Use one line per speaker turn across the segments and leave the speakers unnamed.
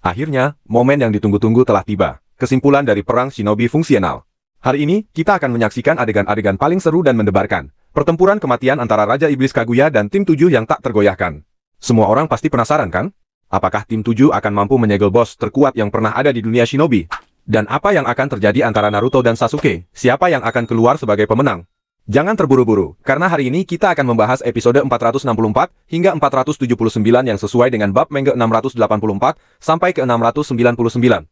Akhirnya, momen yang ditunggu-tunggu telah tiba. Kesimpulan dari perang shinobi fungsional. Hari ini, kita akan menyaksikan adegan-adegan paling seru dan mendebarkan. Pertempuran kematian antara Raja Iblis Kaguya dan tim 7 yang tak tergoyahkan. Semua orang pasti penasaran kan? Apakah tim 7 akan mampu menyegel bos terkuat yang pernah ada di dunia shinobi? Dan apa yang akan terjadi antara Naruto dan Sasuke? Siapa yang akan keluar sebagai pemenang? Jangan terburu-buru, karena hari ini kita akan membahas episode 464 hingga 479 yang sesuai dengan bab manga 684 sampai ke 699.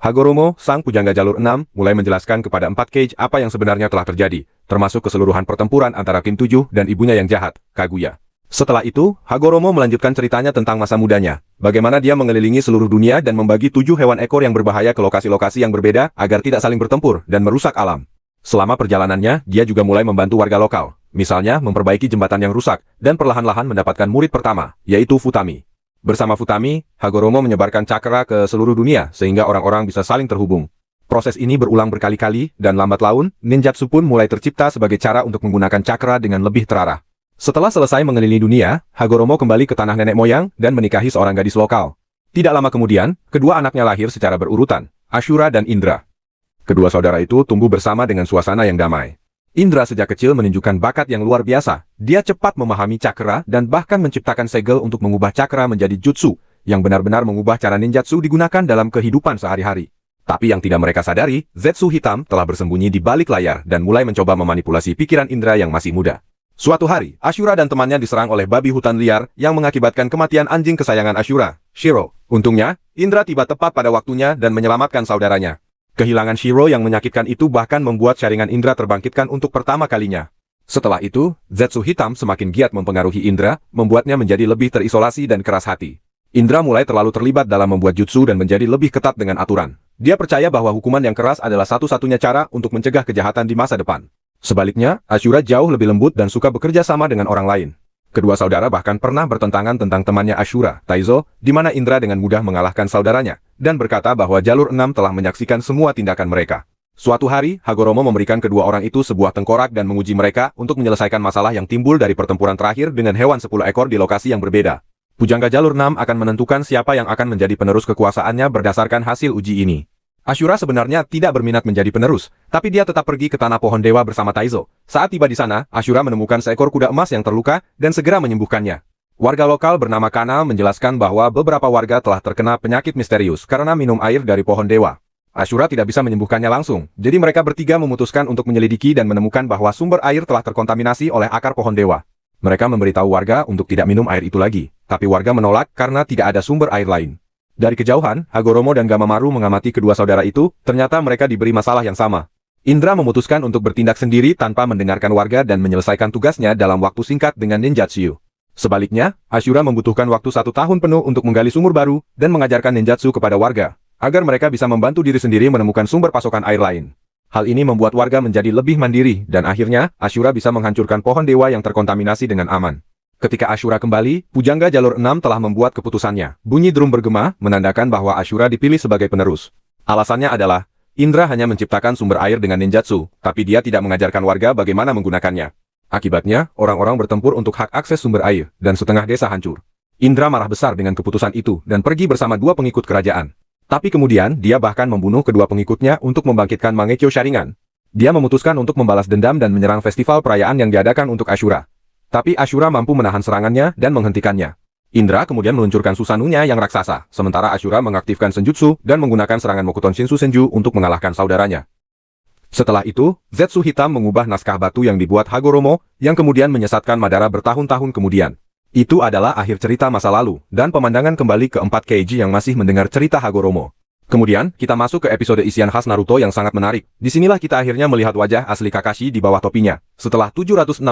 Hagoromo, sang pujangga jalur 6, mulai menjelaskan kepada 4 Kage apa yang sebenarnya telah terjadi, termasuk keseluruhan pertempuran antara tim 7 dan ibunya yang jahat, Kaguya. Setelah itu, Hagoromo melanjutkan ceritanya tentang masa mudanya, bagaimana dia mengelilingi seluruh dunia dan membagi 7 hewan ekor yang berbahaya ke lokasi-lokasi yang berbeda agar tidak saling bertempur dan merusak alam. Selama perjalanannya, dia juga mulai membantu warga lokal, misalnya memperbaiki jembatan yang rusak, dan perlahan-lahan mendapatkan murid pertama, yaitu Futami. Bersama Futami, Hagoromo menyebarkan cakra ke seluruh dunia sehingga orang-orang bisa saling terhubung. Proses ini berulang berkali-kali, dan lambat laun, ninjutsu pun mulai tercipta sebagai cara untuk menggunakan cakra dengan lebih terarah. Setelah selesai mengelilingi dunia, Hagoromo kembali ke tanah nenek moyang dan menikahi seorang gadis lokal. Tidak lama kemudian, kedua anaknya lahir secara berurutan, Ashura dan Indra. Kedua saudara itu tumbuh bersama dengan suasana yang damai. Indra sejak kecil menunjukkan bakat yang luar biasa. Dia cepat memahami cakra dan bahkan menciptakan segel untuk mengubah cakra menjadi jutsu, yang benar-benar mengubah cara ninjutsu digunakan dalam kehidupan sehari-hari. Tapi yang tidak mereka sadari, Zetsu hitam telah bersembunyi di balik layar dan mulai mencoba memanipulasi pikiran Indra yang masih muda. Suatu hari, Ashura dan temannya diserang oleh babi hutan liar yang mengakibatkan kematian anjing kesayangan Ashura, Shiro. Untungnya, Indra tiba tepat pada waktunya dan menyelamatkan saudaranya. Kehilangan Shiro yang menyakitkan itu bahkan membuat jaringan Indra terbangkitkan untuk pertama kalinya. Setelah itu, Zetsu hitam semakin giat mempengaruhi Indra, membuatnya menjadi lebih terisolasi dan keras hati. Indra mulai terlalu terlibat dalam membuat jutsu dan menjadi lebih ketat dengan aturan. Dia percaya bahwa hukuman yang keras adalah satu-satunya cara untuk mencegah kejahatan di masa depan. Sebaliknya, Ashura jauh lebih lembut dan suka bekerja sama dengan orang lain. Kedua saudara bahkan pernah bertentangan tentang temannya Ashura, Taizo, di mana Indra dengan mudah mengalahkan saudaranya, dan berkata bahwa jalur 6 telah menyaksikan semua tindakan mereka. Suatu hari, Hagoromo memberikan kedua orang itu sebuah tengkorak dan menguji mereka untuk menyelesaikan masalah yang timbul dari pertempuran terakhir dengan hewan 10 ekor di lokasi yang berbeda. Pujangga jalur 6 akan menentukan siapa yang akan menjadi penerus kekuasaannya berdasarkan hasil uji ini. Ashura sebenarnya tidak berminat menjadi penerus, tapi dia tetap pergi ke Tanah Pohon Dewa bersama Taizo. Saat tiba di sana, Ashura menemukan seekor kuda emas yang terluka dan segera menyembuhkannya. Warga lokal bernama Kana menjelaskan bahwa beberapa warga telah terkena penyakit misterius karena minum air dari pohon dewa. Ashura tidak bisa menyembuhkannya langsung, jadi mereka bertiga memutuskan untuk menyelidiki dan menemukan bahwa sumber air telah terkontaminasi oleh akar pohon dewa. Mereka memberitahu warga untuk tidak minum air itu lagi, tapi warga menolak karena tidak ada sumber air lain. Dari kejauhan, Hagoromo dan Gamamaru mengamati kedua saudara itu, ternyata mereka diberi masalah yang sama. Indra memutuskan untuk bertindak sendiri tanpa mendengarkan warga dan menyelesaikan tugasnya dalam waktu singkat dengan ninjutsu. Sebaliknya, Ashura membutuhkan waktu 1 tahun penuh untuk menggali sumur baru dan mengajarkan ninjutsu kepada warga, agar mereka bisa membantu diri sendiri menemukan sumber pasokan air lain. Hal ini membuat warga menjadi lebih mandiri dan akhirnya, Ashura bisa menghancurkan pohon dewa yang terkontaminasi dengan aman. Ketika Ashura kembali, pujangga jalur 6 telah membuat keputusannya. Bunyi drum bergema, menandakan bahwa Ashura dipilih sebagai penerus. Alasannya adalah, Indra hanya menciptakan sumber air dengan ninjutsu, tapi dia tidak mengajarkan warga bagaimana menggunakannya. Akibatnya, orang-orang bertempur untuk hak akses sumber air, dan setengah desa hancur. Indra marah besar dengan keputusan itu, dan pergi bersama 2 pengikut kerajaan. Tapi kemudian, dia bahkan membunuh kedua pengikutnya untuk membangkitkan Mangekyo Sharingan. Dia memutuskan untuk membalas dendam dan menyerang festival perayaan yang diadakan untuk Ashura. Tapi Ashura mampu menahan serangannya dan menghentikannya. Indra kemudian meluncurkan Susanunya yang raksasa, sementara Ashura mengaktifkan Senjutsu dan menggunakan serangan Mokuton Shinsu Senju untuk mengalahkan saudaranya. Setelah itu, Zetsu hitam mengubah naskah batu yang dibuat Hagoromo, yang kemudian menyesatkan Madara bertahun-tahun kemudian. Itu adalah akhir cerita masa lalu, dan pemandangan kembali ke 4 Kage yang masih mendengar cerita Hagoromo. Kemudian, kita masuk ke episode isian khas Naruto yang sangat menarik. Disinilah kita akhirnya melihat wajah asli Kakashi di bawah topinya, setelah 769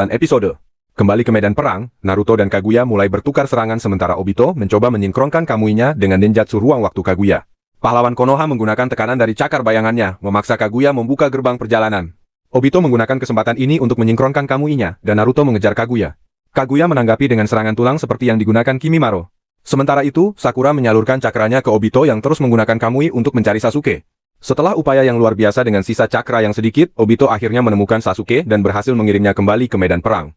episode. Kembali ke medan perang, Naruto dan Kaguya mulai bertukar serangan sementara Obito mencoba menyingkronkan Kamuinya dengan ninjutsu ruang waktu Kaguya. Pahlawan Konoha menggunakan tekanan dari cakar bayangannya, memaksa Kaguya membuka gerbang perjalanan. Obito menggunakan kesempatan ini untuk menyingkronkan Kamuinya, dan Naruto mengejar Kaguya. Kaguya menanggapi dengan serangan tulang seperti yang digunakan Kimimaro. Sementara itu, Sakura menyalurkan cakranya ke Obito yang terus menggunakan Kamui untuk mencari Sasuke. Setelah upaya yang luar biasa dengan sisa cakra yang sedikit, Obito akhirnya menemukan Sasuke dan berhasil mengirimnya kembali ke medan perang.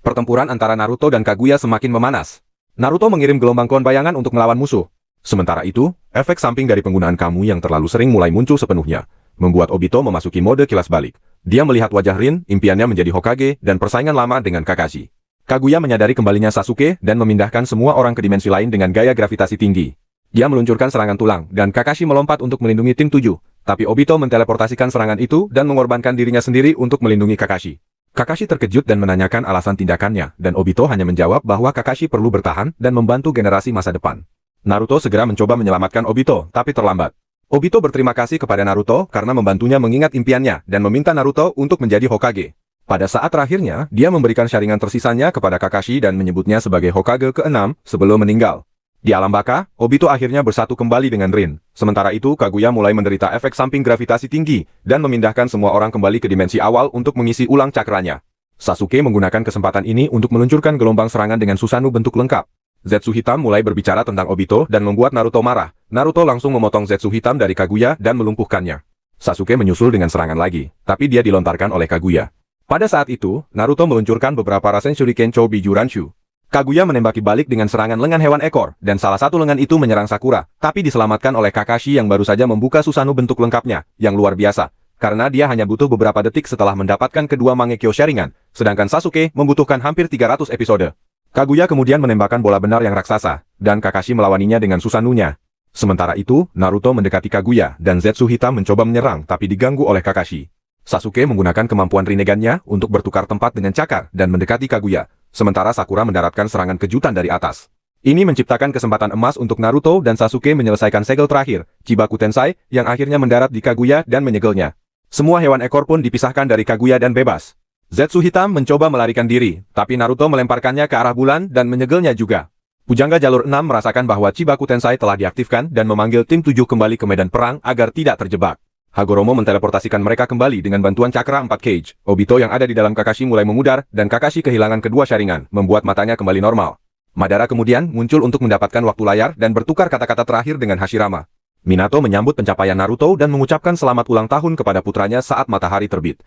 Pertempuran antara Naruto dan Kaguya semakin memanas. Naruto mengirim gelombang klon bayangan untuk melawan musuh. Sementara itu, efek samping dari penggunaan Kamu yang terlalu sering mulai muncul sepenuhnya, membuat Obito memasuki mode kilas balik. Dia melihat wajah Rin, impiannya menjadi Hokage, dan persaingan lama dengan Kakashi. Kaguya menyadari kembalinya Sasuke dan memindahkan semua orang ke dimensi lain dengan gaya gravitasi tinggi. Dia meluncurkan serangan tulang, dan Kakashi melompat untuk melindungi tim 7. Tapi Obito menteleportasikan serangan itu dan mengorbankan dirinya sendiri untuk melindungi Kakashi. Kakashi terkejut dan menanyakan alasan tindakannya, dan Obito hanya menjawab bahwa Kakashi perlu bertahan dan membantu generasi masa depan. Naruto segera mencoba menyelamatkan Obito, tapi terlambat. Obito berterima kasih kepada Naruto karena membantunya mengingat impiannya dan meminta Naruto untuk menjadi Hokage. Pada saat terakhirnya, dia memberikan sharingan tersisanya kepada Kakashi dan menyebutnya sebagai Hokage ke-6 sebelum meninggal. Di alam baka, Obito akhirnya bersatu kembali dengan Rin. Sementara itu, Kaguya mulai menderita efek samping gravitasi tinggi dan memindahkan semua orang kembali ke dimensi awal untuk mengisi ulang cakranya. Sasuke menggunakan kesempatan ini untuk meluncurkan gelombang serangan dengan Susanoo bentuk lengkap. Zetsu hitam mulai berbicara tentang Obito dan membuat Naruto marah. Naruto langsung memotong Zetsu hitam dari Kaguya dan melumpuhkannya. Sasuke menyusul dengan serangan lagi, tapi dia dilontarkan oleh Kaguya. Pada saat itu, Naruto meluncurkan beberapa Rasen Shuriken Chobiju Ranshu. Kaguya menembaki balik dengan serangan lengan hewan ekor, dan salah satu lengan itu menyerang Sakura, tapi diselamatkan oleh Kakashi yang baru saja membuka Susanoo bentuk lengkapnya, yang luar biasa, karena dia hanya butuh beberapa detik setelah mendapatkan kedua Mangekyo Sharingan, sedangkan Sasuke membutuhkan hampir 300 episode. Kaguya kemudian menembakkan bola benar yang raksasa, dan Kakashi melawaninya dengan Susanoo-nya. Sementara itu, Naruto mendekati Kaguya, dan Zetsu hitam mencoba menyerang tapi diganggu oleh Kakashi. Sasuke menggunakan kemampuan Rinnegan-nya untuk bertukar tempat dengan cakar dan mendekati Kaguya, sementara Sakura mendaratkan serangan kejutan dari atas. Ini menciptakan kesempatan emas untuk Naruto dan Sasuke menyelesaikan segel terakhir, Chibaku Tensai, yang akhirnya mendarat di Kaguya dan menyegelnya. Semua hewan ekor pun dipisahkan dari Kaguya dan bebas. Zetsu hitam mencoba melarikan diri, tapi Naruto melemparkannya ke arah bulan dan menyegelnya juga. Pujangga Jalur 6 merasakan bahwa Chibaku Tensai telah diaktifkan dan memanggil tim 7 kembali ke medan perang agar tidak terjebak. Hagoromo menteleportasikan mereka kembali dengan bantuan cakra 4 cage. Obito yang ada di dalam Kakashi mulai memudar, dan Kakashi kehilangan kedua sharingan, membuat matanya kembali normal. Madara kemudian muncul untuk mendapatkan waktu layar dan bertukar kata-kata terakhir dengan Hashirama. Minato menyambut pencapaian Naruto dan mengucapkan selamat ulang tahun kepada putranya saat matahari terbit.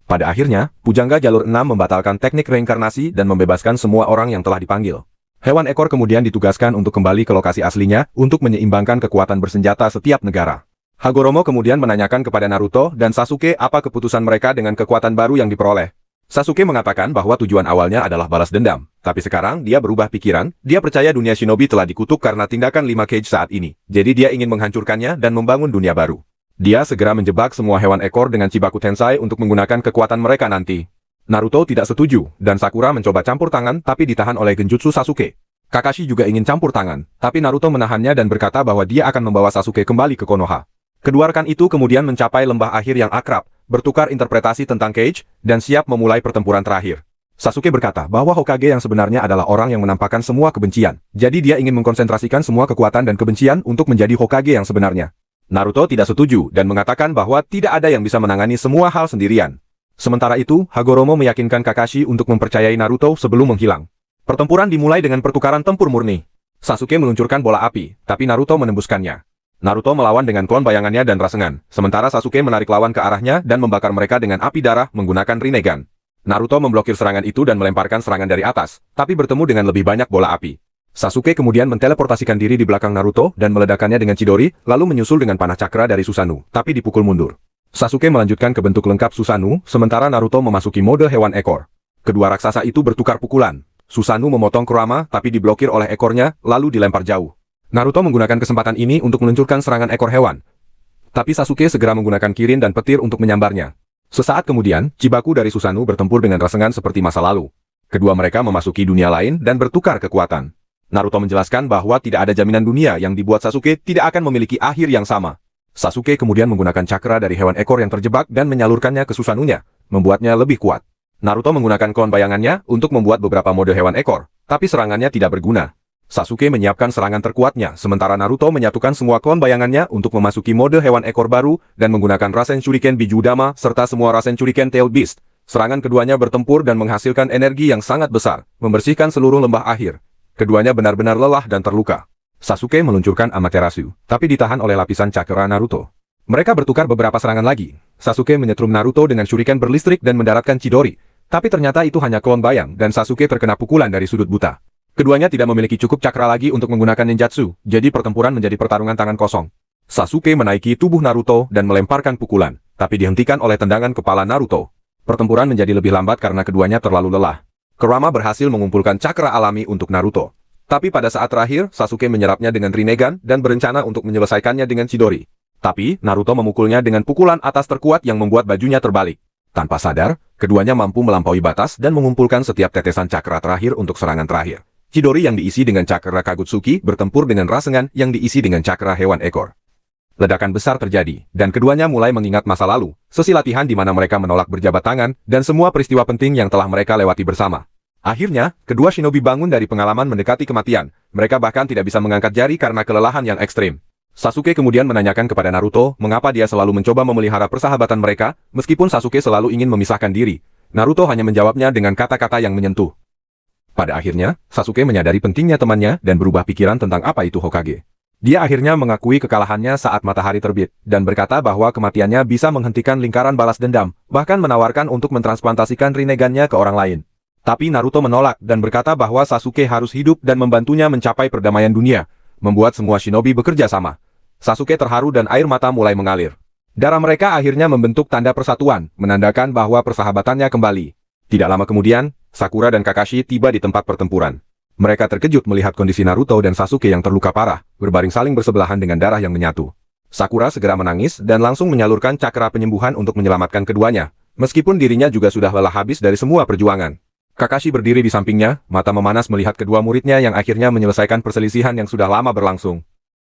Pada akhirnya, Pujangga Jalur 6 membatalkan teknik reinkarnasi dan membebaskan semua orang yang telah dipanggil. Hewan ekor kemudian ditugaskan untuk kembali ke lokasi aslinya untuk menyeimbangkan kekuatan bersenjata setiap negara. Hagoromo kemudian menanyakan kepada Naruto dan Sasuke apa keputusan mereka dengan kekuatan baru yang diperoleh. Sasuke mengatakan bahwa tujuan awalnya adalah balas dendam, tapi sekarang dia berubah pikiran, dia percaya dunia shinobi telah dikutuk karena tindakan 5 cage saat ini, jadi dia ingin menghancurkannya dan membangun dunia baru. Dia segera menjebak semua hewan ekor dengan Chibaku Tensai untuk menggunakan kekuatan mereka nanti. Naruto tidak setuju, dan Sakura mencoba campur tangan tapi ditahan oleh genjutsu Sasuke. Kakashi juga ingin campur tangan, tapi Naruto menahannya dan berkata bahwa dia akan membawa Sasuke kembali ke Konoha. Kedua rekan itu kemudian mencapai lembah akhir yang akrab, bertukar interpretasi tentang Cage, dan siap memulai pertempuran terakhir. Sasuke berkata bahwa Hokage yang sebenarnya adalah orang yang menampakkan semua kebencian, jadi dia ingin mengkonsentrasikan semua kekuatan dan kebencian untuk menjadi Hokage yang sebenarnya. Naruto tidak setuju dan mengatakan bahwa tidak ada yang bisa menangani semua hal sendirian. Sementara itu, Hagoromo meyakinkan Kakashi untuk mempercayai Naruto sebelum menghilang. Pertempuran dimulai dengan pertukaran tempur murni. Sasuke meluncurkan bola api, tapi Naruto menembuskannya. Naruto melawan dengan klon bayangannya dan rasengan, sementara Sasuke menarik lawan ke arahnya dan membakar mereka dengan api darah menggunakan Rinnegan. Naruto memblokir serangan itu dan melemparkan serangan dari atas, tapi bertemu dengan lebih banyak bola api. Sasuke kemudian menteleportasikan diri di belakang Naruto dan meledakannya dengan Chidori, lalu menyusul dengan panah cakra dari Susanoo, tapi dipukul mundur. Sasuke melanjutkan ke bentuk lengkap Susanoo, sementara Naruto memasuki mode hewan ekor. Kedua raksasa itu bertukar pukulan. Susanoo memotong Kurama, tapi diblokir oleh ekornya, lalu dilempar jauh. Naruto menggunakan kesempatan ini untuk meluncurkan serangan ekor hewan. Tapi Sasuke segera menggunakan kirin dan petir untuk menyambarnya. Sesaat kemudian, Chibaku dari Susanoo bertempur dengan rasengan seperti masa lalu. Kedua mereka memasuki dunia lain dan bertukar kekuatan. Naruto menjelaskan bahwa tidak ada jaminan dunia yang dibuat Sasuke tidak akan memiliki akhir yang sama. Sasuke kemudian menggunakan cakra dari hewan ekor yang terjebak dan menyalurkannya ke Susanoo-nya, membuatnya lebih kuat. Naruto menggunakan klon bayangannya untuk membuat beberapa mode hewan ekor, tapi serangannya tidak berguna. Sasuke menyiapkan serangan terkuatnya, sementara Naruto menyatukan semua klon bayangannya untuk memasuki mode hewan ekor baru dan menggunakan Rasen Shuriken Biju Dama serta semua Rasen Shuriken Tail Beast. Serangan keduanya bertempur dan menghasilkan energi yang sangat besar, membersihkan seluruh lembah akhir. Keduanya benar-benar lelah dan terluka. Sasuke meluncurkan Amaterasu, tapi ditahan oleh lapisan cakra Naruto. Mereka bertukar beberapa serangan lagi. Sasuke menyetrum Naruto dengan shuriken berlistrik dan mendaratkan Chidori. Tapi ternyata itu hanya klon bayang dan Sasuke terkena pukulan dari sudut buta. Keduanya tidak memiliki cukup cakra lagi untuk menggunakan ninjutsu, jadi pertempuran menjadi pertarungan tangan kosong. Sasuke menaiki tubuh Naruto dan melemparkan pukulan, tapi dihentikan oleh tendangan kepala Naruto. Pertempuran menjadi lebih lambat karena keduanya terlalu lelah. Kurama berhasil mengumpulkan cakra alami untuk Naruto. Tapi pada saat terakhir, Sasuke menyerapnya dengan Rinnegan dan berencana untuk menyelesaikannya dengan Chidori. Tapi, Naruto memukulnya dengan pukulan atas terkuat yang membuat bajunya terbalik. Tanpa sadar, keduanya mampu melampaui batas dan mengumpulkan setiap tetesan cakra terakhir untuk serangan terakhir. Chidori yang diisi dengan cakra Kagutsuki bertempur dengan Rasengan yang diisi dengan cakra hewan ekor. Ledakan besar terjadi, dan keduanya mulai mengingat masa lalu, sesi latihan di mana mereka menolak berjabat tangan, dan semua peristiwa penting yang telah mereka lewati bersama. Akhirnya, kedua shinobi bangun dari pengalaman mendekati kematian. Mereka bahkan tidak bisa mengangkat jari karena kelelahan yang ekstrim. Sasuke kemudian menanyakan kepada Naruto mengapa dia selalu mencoba memelihara persahabatan mereka, meskipun Sasuke selalu ingin memisahkan diri. Naruto hanya menjawabnya dengan kata-kata yang menyentuh. Pada akhirnya, Sasuke menyadari pentingnya temannya dan berubah pikiran tentang apa itu Hokage. Dia akhirnya mengakui kekalahannya saat matahari terbit, dan berkata bahwa kematiannya bisa menghentikan lingkaran balas dendam, bahkan menawarkan untuk mentransplantasikan Rinnegan-nya ke orang lain. Tapi Naruto menolak dan berkata bahwa Sasuke harus hidup dan membantunya mencapai perdamaian dunia, membuat semua shinobi bekerja sama. Sasuke terharu dan air mata mulai mengalir. Darah mereka akhirnya membentuk tanda persatuan, menandakan bahwa persahabatannya kembali. Tidak lama kemudian, Sakura dan Kakashi tiba di tempat pertempuran. Mereka terkejut melihat kondisi Naruto dan Sasuke yang terluka parah, berbaring saling bersebelahan dengan darah yang menyatu. Sakura segera menangis dan langsung menyalurkan cakra penyembuhan untuk menyelamatkan keduanya, meskipun dirinya juga sudah lelah habis dari semua perjuangan. Kakashi berdiri di sampingnya, mata memanas melihat kedua muridnya yang akhirnya menyelesaikan perselisihan yang sudah lama berlangsung.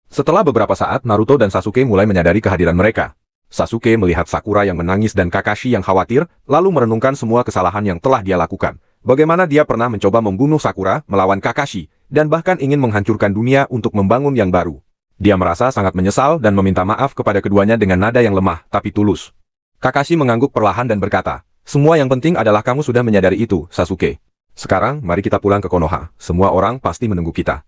Setelah beberapa saat, Naruto dan Sasuke mulai menyadari kehadiran mereka. Sasuke melihat Sakura yang menangis dan Kakashi yang khawatir, lalu merenungkan semua kesalahan yang telah dia lakukan. Bagaimana dia pernah mencoba membunuh Sakura, melawan Kakashi, dan bahkan ingin menghancurkan dunia untuk membangun yang baru. Dia merasa sangat menyesal dan meminta maaf kepada keduanya dengan nada yang lemah tapi tulus. Kakashi mengangguk perlahan dan berkata, "Semua yang penting adalah kamu sudah menyadari itu, Sasuke. Sekarang, mari kita pulang ke Konoha. Semua orang pasti menunggu kita."